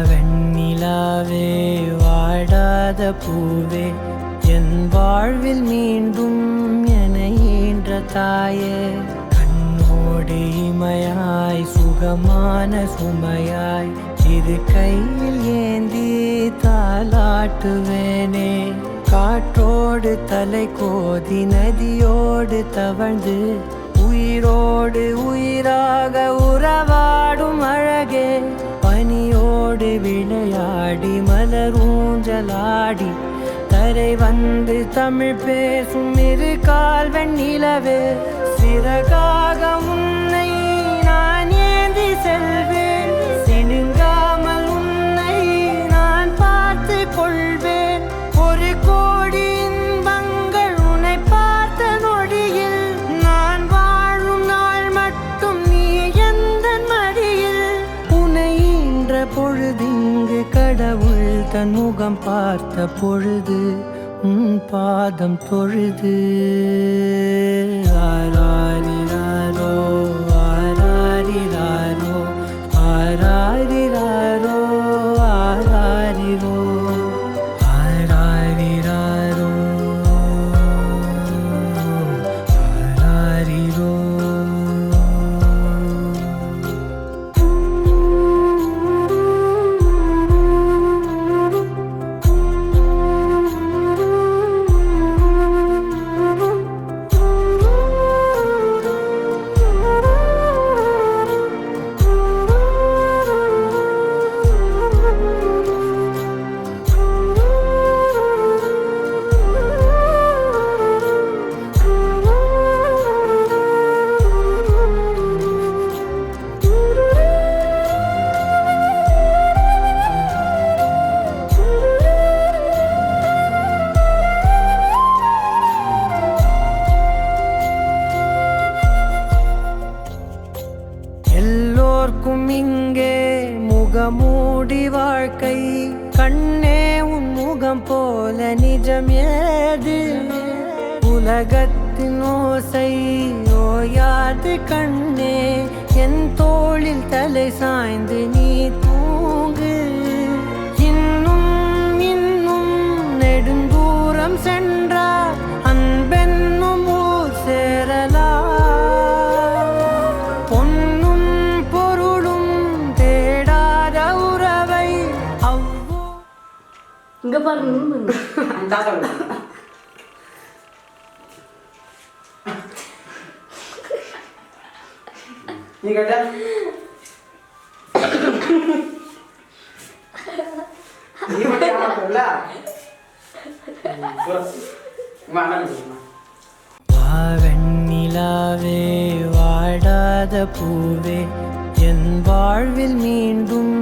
வெண்ணிலாவே வாடாத பூவே என் வாழ்வில் மீண்டும் என ஈன்ற தாயே கண்ணோடு இமையாய் சுகமான சுமையாய் இரு கையில் ஏந்தி தாலாட்டுவேனே காற்றோடு தலை கோதி நதியோடு தவழ்ந்து உயிரோடு உயிராக உறவாடும் அழகே பனியோடு விளையாடி மலரூஞ்சலாடி தரை வந்து தமிழ் பேசும் இரு கால் வெண்ணிலவே சிறகாக உன்னை நான் ஏந்தி செல்வேன் சிணுங்காமல் உன்னை நான் பார்த்து கொள்வேன் ஒரு கோடி இன்பங்கள் உன்னை பார்த்த நொடியில் நான் வாழும் நாள் மட்டும் நீ எந்த மடியில் உன்னை ஈன்ற பொழுதிங்கு கடவுள் தன் முகம் பார்த்த பொழுது உன் பாதம் தொழுது ஆராரிராரோ ஆராரிராரோ ஆராரிராரோ ஆராரிரோ ஆராரிராரோ ஆராரிரோ எல்லோர்க்கும் இங்கே முகமூடி வாழ்க்கை கண்ணே உன் முகம் போல நிஜம் ஏது உலகத்தின் ஓசை ஓயாது கண்ணே என் தோளில் தலை சாய்ந்து நீ தூங்கு இன்னும் இன்னும் நெடுந்தூரம் சென்றார் அன்பென்னும் ஊர் சேரலாம் இங்க பாருங்க நீ கேட்டா நீ மட்டும் ஆகல வெண்ணிலாவே வாடாத பூவே என் வாழ்வில் மீண்டும்